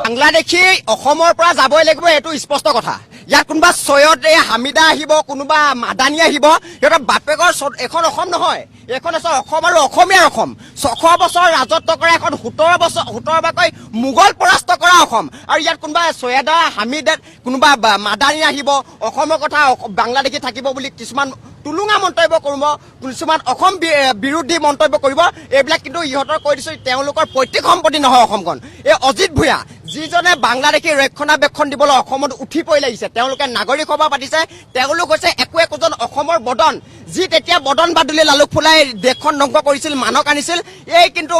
বাংলাদেশী অসমৰ পৰা যাবই লাগিব, এইটো স্পষ্ট কথা। ইয়াত কোনোবা সৈয়দ হামিদা আহিব, কোনোবা মাদানী আহিব, সিহঁতৰ বাপেকৰ এখন অসম নহয়, এখন আছে অসম আৰু অসমীয়াৰ অসম। 600 বছৰ ৰাজত্ব কৰা এখন 17 বাকৈ মোগল পৰাস্ত কৰা অসম। আৰু ইয়াত কোনোবা সৈয়দা হামিদা, কোনোবা মাদানী আহিব, অসমৰ কথা বাংলাদেশী থাকিব বুলি কিছুমান টুলুঙা মন্তব্য কৰিব, কিছুমান অসম বিৰোধী মন্তব্য কৰিব। এইবিলাক কিন্তু ইহঁতৰ কৈ দিছো, তেওঁলোকৰ পৈতৃক সম্পত্তি নহয় অসমখন। এই অজিত ভূঞা যিজনে বাংলাদেশী ৰক্ষণাবেক্ষণ দিবলৈ অসমত উঠি পৰি লাগিছে, তেওঁলোকে নাগৰিক সভা পাতিছে। তেওঁলোক হৈছে একোজন অসমৰ বদন, যি তেতিয়া বদন বাদুলি লালুক ফুলাই দেশখন ধ্বংস কৰিছিল, মানক আনিছিল। এই কিন্তু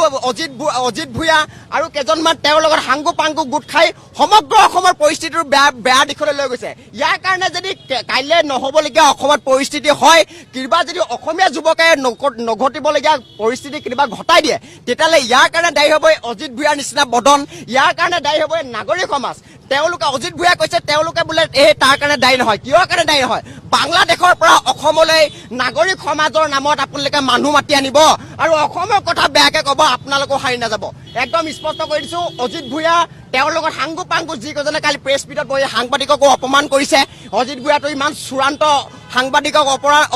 অজিত ভূঞা আৰু কেইজনমান তেওঁৰ লগত সাংগু পাংগু গোট খাই সমগ্ৰ অসমৰ পৰিস্থিতিটো বেয়া দিশলৈ লৈ গৈছে। ইয়াৰ কাৰণে যদি কাইলৈ নহবলগীয়া অসমত পৰিস্থিতি হয়, কিবা যদি অসমীয়া যুৱকে নঘটিবলগীয়া পৰিস্থিতি কিবা ঘটাই দিয়ে, তেতিয়াহ'লে ইয়াৰ কাৰণে দায়ী হ'ব অজিত ভূঞাৰ নিচিনা বদন, ইয়াৰ কাৰণে দায়ী হ'ব নাগৰিক সমাজ। তেওঁলোকে অজিত ভূঞাই কৈছে তেওঁলোকে বোলে তাৰ কাৰণে দায়ী নহয়। কিহৰ কাৰণে দায়ী নহয়? বাংলাদেশৰ পৰা অসমলৈ নাগৰিক সমাজৰ নামত আপোনালোকে মানুহ মাতি আনিব আৰু অসমৰ কথা বেয়াকে ক'ব, আপোনালোকো সাৰি নাযাব। একদম স্পষ্ট কৰি দিছো, অজিত ভূঞা তেওঁৰ লগত সাংগু পাংগু যিকেইজনে কালি প্ৰেছ মিটত বহি সাংবাদিককো অপমান কৰিছে। অজিত ভূঞাটো ইমান চূড়ান্ত সাংবাদিকক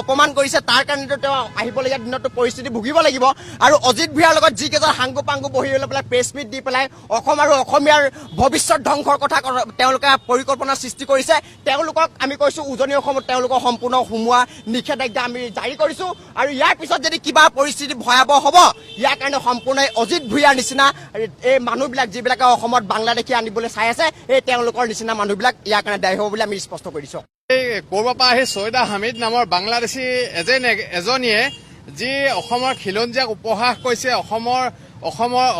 অপমান কৰিছে, তাৰ কাৰণেতো তেওঁ আহিবলগীয়া দিনতো পৰিস্থিতি ভুগিব লাগিব। আৰু অজিত ভূঞাৰ লগত যিকেইজন সাংগু পাংগু বহি লৈ পেলাই প্ৰেছ মিট দি পেলাই অসম আৰু অসমীয়াৰ ভৱিষ্যত ধ্বংসৰ কথা তেওঁলোকে পৰিকল্পনা সৃষ্টি কৰিছে, তেওঁলোকক আমি কৈছো উজনি অসমত তেওঁলোকক সম্পূৰ্ণ সোমোৱা নিষেধাজ্ঞা আমি জাৰি কৰিছো। আৰু ইয়াৰ পিছত যদি কিবা পৰিস্থিতি ভয়াৱহ হ'ব, ইয়াৰ কাৰণে সম্পূৰ্ণ অজিত ভূঞাৰ নিচিনা এই মানুহবিলাক যিবিলাকে অসমত বাংলাদেশী আনিবলৈ চাই আছে, এই তেওঁলোকৰ নিচিনা মানুহবিলাক ইয়াৰ কাৰণে দায়ী হ'ব বুলি আমি স্পষ্ট কৰিছো। ক'ৰবাৰ পৰা আহি সৈয়দা হামিদ নামৰ বাংলাদেশী এজনীয়ে যি অসমৰ খিলঞ্জীয়াক উপহাস কৰিছে,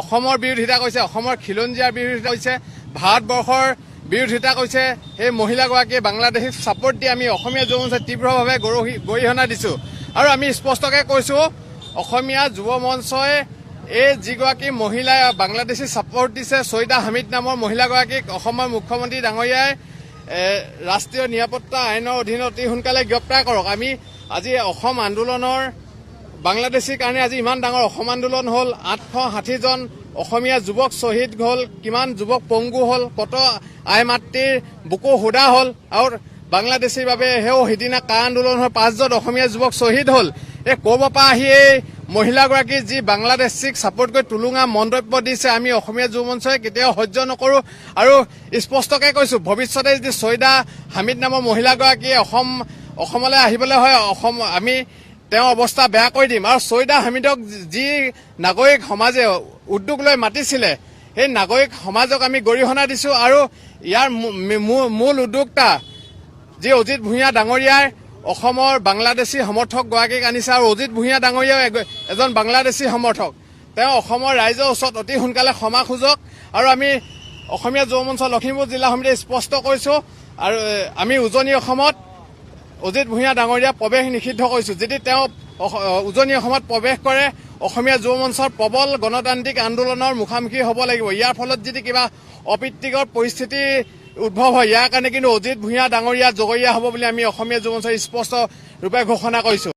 অসমৰ বিৰোধিতা কৰিছে, অসমৰ খিলঞ্জীয়াৰ বিৰোধিতা কৰিছে, ভাৰতবৰ্ষৰ বিৰোধিতা কৰিছে, সেই মহিলাগৰাকীয়ে বাংলাদেশীক ছাপোৰ্ট দি আমি অসমীয়া যুৱ মঞ্চই তীব্ৰভাৱে গৰিহণা দিছো। আৰু আমি স্পষ্টকৈ কৈছো, অসমীয়া যুৱ মঞ্চই এই যিগৰাকী মহিলাই বাংলাদেশী ছাপোৰ্ট দিছে, সৈয়দা হামিদ নামৰ মহিলাগৰাকীক অসমৰ মুখ্যমন্ত্ৰী ডাঙৰীয়াই ৰাষ্ট্ৰীয় নিৰাপত্তা আইনৰ অধীনত অতি সোনকালে গ্ৰেপ্তাৰ কৰক। আমি আজি অসম আন্দোলনৰ বাংলাদেশীৰ কাৰণে আজি ইমান ডাঙৰ অসম আন্দোলন হ'ল, 860 জন অসমীয়া যুৱক শ্বহীদ হ'ল, কিমান যুৱক পংগু হ'ল, কত আই মাতৃৰ বুকু সুদা হ'ল। আৰু বাংলাদেশীৰ বাবে সিদিনা কা আন্দোলন হৈ 5 জন অসমীয়া যুৱক শ্বহীদ হ'ল। এই ক'ৰবাৰ পৰা আহি এই মহিলাগৰাকী যি বাংলাদেশীক ছাপোৰ্ট কৰি টুলুঙা মন্তব্য দিছে, আমি অসমীয়া যুৱ মঞ্চই কেতিয়াও সহ্য নকৰো। আৰু স্পষ্টকৈ কৈছো, ভৱিষ্যতে যদি সৈয়দা হামিদ নামৰ মহিলাগৰাকীয়ে অসমলৈ আহিবলৈ হয়, আমি তেওঁৰ অৱস্থা বেয়া কৰি দিম। আৰু সৈয়দা হামিদক যি নাগৰিক সমাজে উদ্যোগ লৈ মাতিছিলে, সেই নাগৰিক সমাজক আমি গৰিহণা দিছো। আৰু ইয়াৰ মূল উদ্যোক্তা যি অজিত ভূঞা ডাঙৰীয়াই অসমৰ বাংলাদেশী সমৰ্থক গৰাকীক আনিছে। আৰু অজিত ভূঞা ডাঙৰীয়াও এজন বাংলাদেশী সমৰ্থক, তেওঁ অসমৰ ৰাইজৰ ওচৰত অতি সোনকালে ক্ষমা খোজক। আৰু আমি অসমীয়া যুৱ মঞ্চ লখিমপুৰ জিলা সমিতিয়ে স্পষ্ট কৰিছো, আৰু আমি উজনি অসমত অজিত ভূঞা ডাঙৰীয়া প্ৰৱেশ নিষিদ্ধ কৰিছো। যদি তেওঁ উজনি অসমত প্ৰৱেশ কৰে, অসমীয়া যুৱ মঞ্চৰ প্ৰবল গণতান্ত্ৰিক আন্দোলনৰ মুখামুখি হ'ব লাগিব। ইয়াৰ ফলত যদি কিবা অপ্ৰীতিকৰ পৰিস্থিতি উদ্ভৱ হয়, ইয়াৰ কাৰণে কিন্তু অজিত ভূঞা ডাঙৰীয়া জগৰীয়া হ'ব বুলি আমি অসমীয়া যুৱ মঞ্চই স্পষ্ট ৰূপে ঘোষণা কৰিছো।